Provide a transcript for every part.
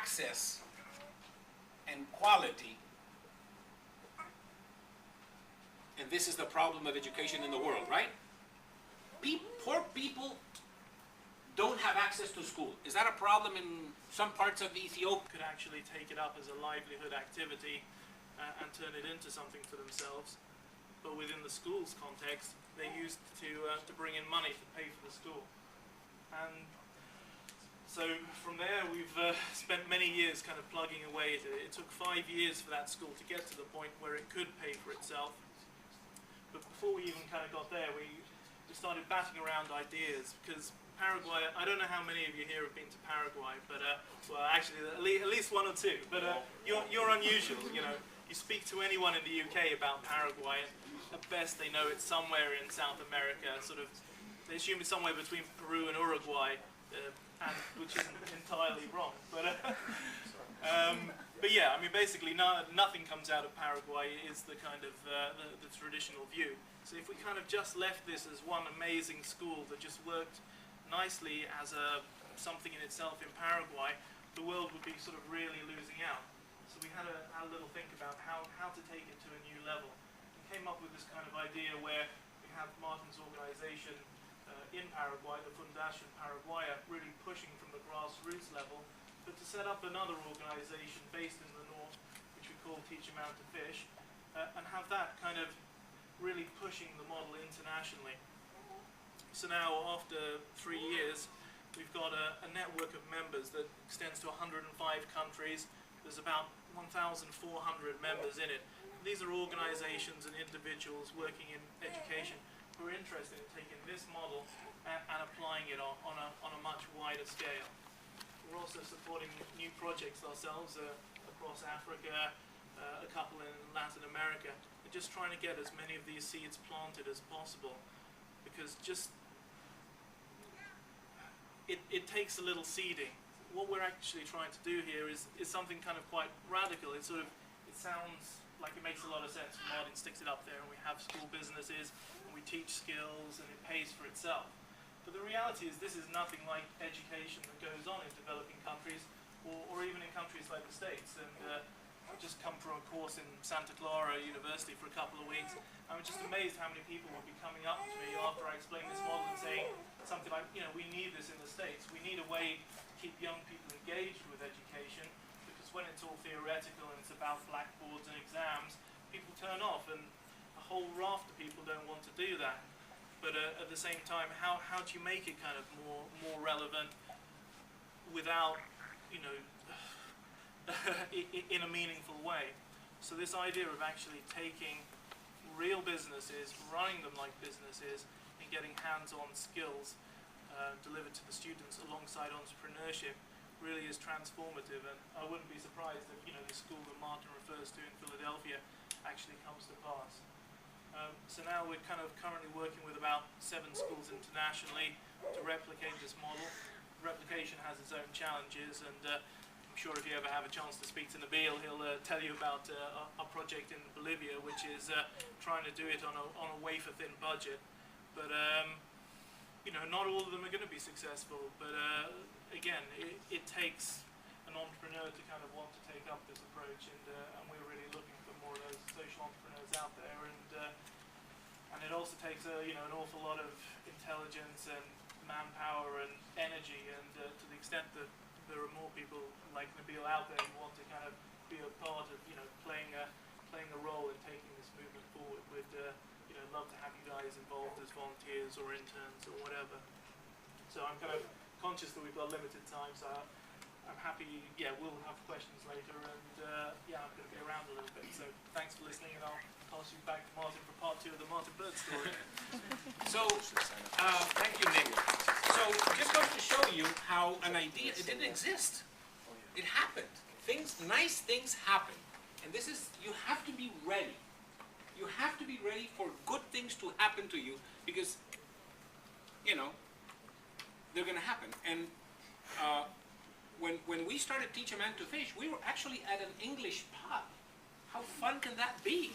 access and quality. And this is the problem of education in the world, right? Poor people don't have access to school. Is that a problem in some parts of Ethiopia? Could actually take it up as a livelihood activity and turn it into something for themselves. But within the school's context, they used to bring in money to pay for the school. And so from there, we've spent many years kind of plugging away at it. It took 5 years for that school to get to the point where it could pay for itself. But before we even kind of got there, we started batting around ideas, because Paraguay, I don't know how many of you here have been to Paraguay, but well, actually at least one or two, but you're unusual, you know. You speak to anyone in the UK about Paraguay, and at best they know it's somewhere in South America, sort of, they assume it's somewhere between Peru and Uruguay, which isn't entirely wrong, but yeah, I mean, basically nothing comes out of Paraguay is the kind of the traditional view. So if we kind of just left this as one amazing school that just worked nicely as something in itself in Paraguay, the world would be sort of really losing out. So we had a little think about how to take it to a new level, and came up with this kind of idea where we have Martin's organization in Paraguay, the Fundación Paraguaya, really pushing from the grassroots level, but to set up another organization based in the north, which we call Teach a Man to Fish, and have that kind of really pushing the model internationally. So now, after 3 years, we've got a network of members that extends to 105 countries. There's about 1,400 members in it. These are organizations and individuals working in education who are interested in taking this model and applying it on a much wider scale. We're also supporting new projects ourselves across Africa, a couple in Latin America. We're just trying to get as many of these seeds planted as possible, because just it takes a little seeding. What we're actually trying to do here is something kind of quite radical. It sounds like it makes a lot of sense. Martin sticks it up there, and we have school businesses, and we teach skills, and it pays for itself. But the reality is this is nothing like education that goes on in developing countries, or even in countries like the States. And I've just come from a course in Santa Clara University for a couple of weeks. I'm just amazed how many people will be coming up to me after I explain this model and saying something like, you know, we need this in the States. We need a way to keep young people engaged with education, because when it's all theoretical and it's about blackboards and exams, people turn off, and a whole raft of people don't want to do that. But at the same time, how do you make it kind of more relevant without, you know, in a meaningful way? So this idea of actually taking real businesses, running them like businesses, and getting hands-on skills delivered to the students alongside entrepreneurship really is transformative. And I wouldn't be surprised if, you know, the school that Martin refers to in Philadelphia actually comes to pass. So now we're kind of currently working with about 7 schools internationally to replicate this model. Replication has its own challenges, and I'm sure if you ever have a chance to speak to Nabil, he'll tell you about a project in Bolivia, which is trying to do it on a wafer-thin budget. But you know, not all of them are going to be successful. But again, it takes an entrepreneur to kind of want to take up this approach, and we're really looking for more of those social entrepreneurs out there. And it also takes you know, an awful lot of intelligence and manpower and energy, and to the extent that there are more people like Nabil out there who want to kind of be a part of, you know, playing a role in taking this movement forward, would you know, love to have you guys involved as volunteers or interns or whatever. So I'm kind of conscious that we've got limited time, so I'm happy. Yeah, we'll have questions later, and yeah, I'm going to be around a little bit. So thanks for listening, and I'll pass you back to Martin for part 2 of the Martin Burt story. So, thank you, Nick. So, just going to show you how an idea, it didn't exist. It happened. Nice things happen. And this is, you have to be ready. You have to be ready for good things to happen to you, because, you know, they're going to happen. And when we started Teach a Man to Fish, we were actually at an English pub. How fun can that be?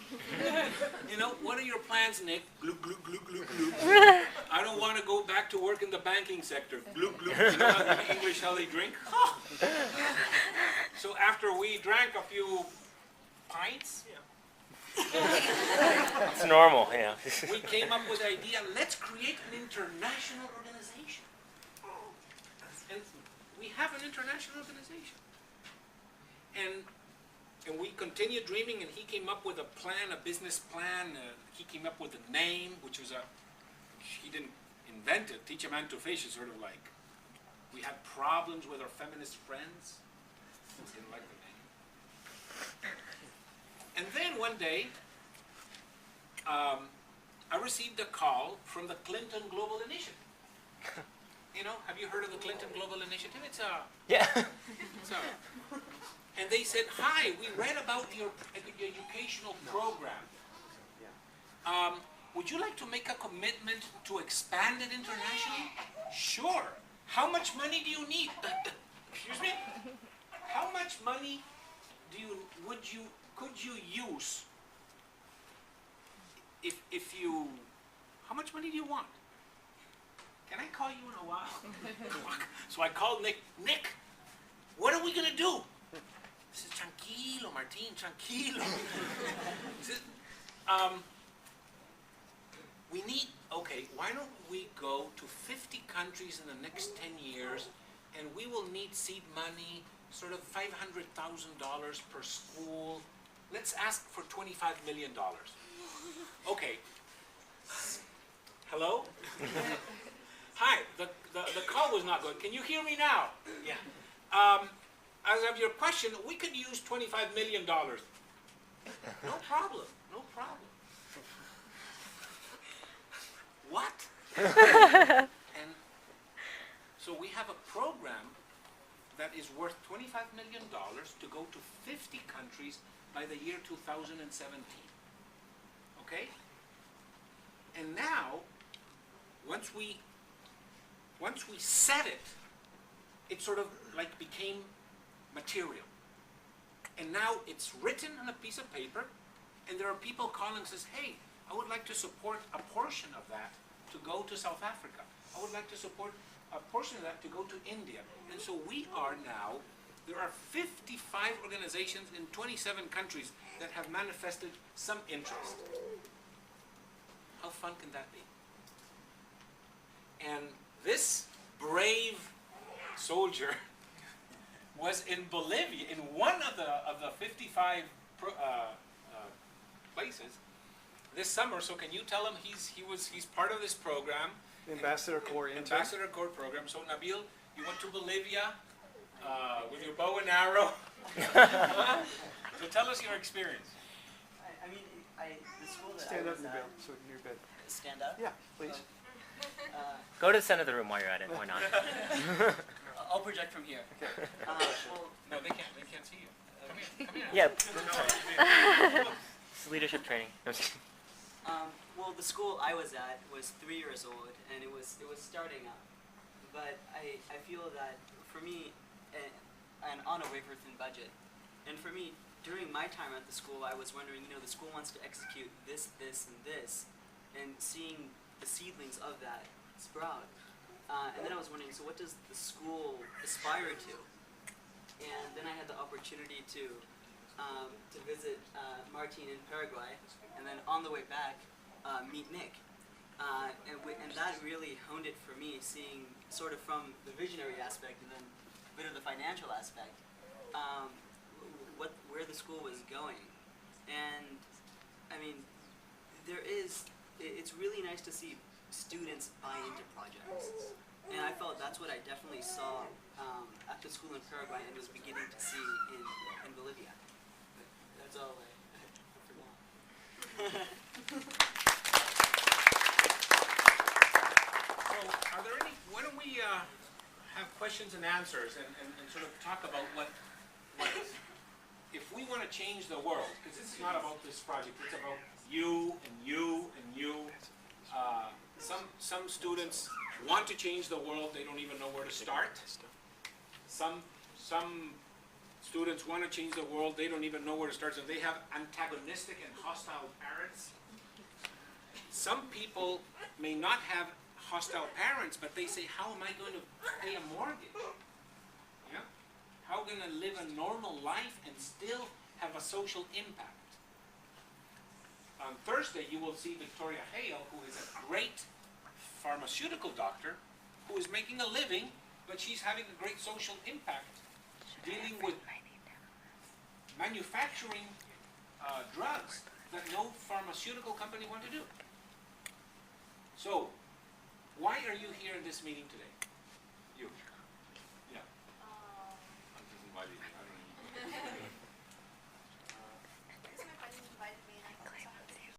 You know, what are your plans, Nick? Gloop, gloop, gloop, gloop, gloop. I don't want to go back to work in the banking sector. Gloop, gloop. You know how in English how they drink? after we drank a few pints, It's normal, yeah. we came up with the idea, let's create an international organization. And we have an international organization. And we continued dreaming, and he came up with a plan, a business plan. He came up with a name, which was he didn't invent it. Teach a man to fish is sort of like, we had problems with our feminist friends. Didn't like the name. And then one day, I received a call from the Clinton Global Initiative. You know, have you heard of the Clinton Global Initiative? Yeah. And they said, hi, we read about your educational program. Would you like to make a commitment to expand it internationally? Sure. How much money do you need? Excuse me? How much money could you use if you, how much money do you want? Can I call you in a while? So I called Nick. Nick, what are we going to do? He says, tranquilo, Martin, tranquilo. He says, we need, okay, why don't we go to 50 countries in the next 10 years, and we will need seed money, sort of $500,000 per school. Let's ask for $25 million. Okay. Hello? Hi, the call was not good. Can you hear me now? Yeah. As of your question, we could use $25 million. No problem, no problem. What? And so we have a program that is worth $25 million to go to 50 countries by the year 2017. Okay? And now, once we said it, it sort of like became material. And now it's written on a piece of paper, and there are people calling and says, hey, I would like to support a portion of that to go to South Africa. I would like to support a portion of that to go to India. And so we are now, there are 55 organizations in 27 countries that have manifested some interest. How fun can that be? And this brave soldier was in Bolivia, in one of the 55 places this summer. So can you tell him he's part of this program? Ambassador Corps intern. Ambassador Corps program. So Nabil, you went to Bolivia with your bow and arrow. So tell us your experience. The school that Stand I up, was Nabil, at, so you're good. stand up? Yeah, please. Go to the center of the room while you're at it. Why not? I'll project from here. Well, No, they can't see you. Come here, come here. Yeah. No, It's leadership training. well, the school I was at was 3 years old, and it was starting up. But I feel that for me, and on a wafer-thin budget, and for me, during my time at the school, I was wondering, the school wants to execute this, and this, and seeing the seedlings of that sprout. And then I was wondering, so what does the school aspire to? And then I had the opportunity to visit Martin in Paraguay, and then on the way back, meet Nick. And that really honed it for me, seeing sort of from the visionary aspect and then a bit of the financial aspect, where the school was going. And I mean, it's really nice to see students buy into projects. And I felt that's what I definitely saw at the school in Paraguay and was beginning to see in Bolivia. That's all I forgot. So, are there any? Why don't we have questions and answers and sort of talk about what if we want to change the world? Because this is not about this project. It's about you and you and you. Some students want to change the world. They don't even know where to start. Some students want to change the world. They don't even know where to start. So they have antagonistic and hostile parents. Some people may not have hostile parents, but they say, how am I going to pay a mortgage? Yeah? how gonna live a normal life and still have a social impact. On Thursday, you will see Victoria Hale, who is a great pharmaceutical doctor, who is making a living, but she's having a great social impact, dealing with manufacturing drugs that no pharmaceutical company want to do. So, why are you here in this meeting today?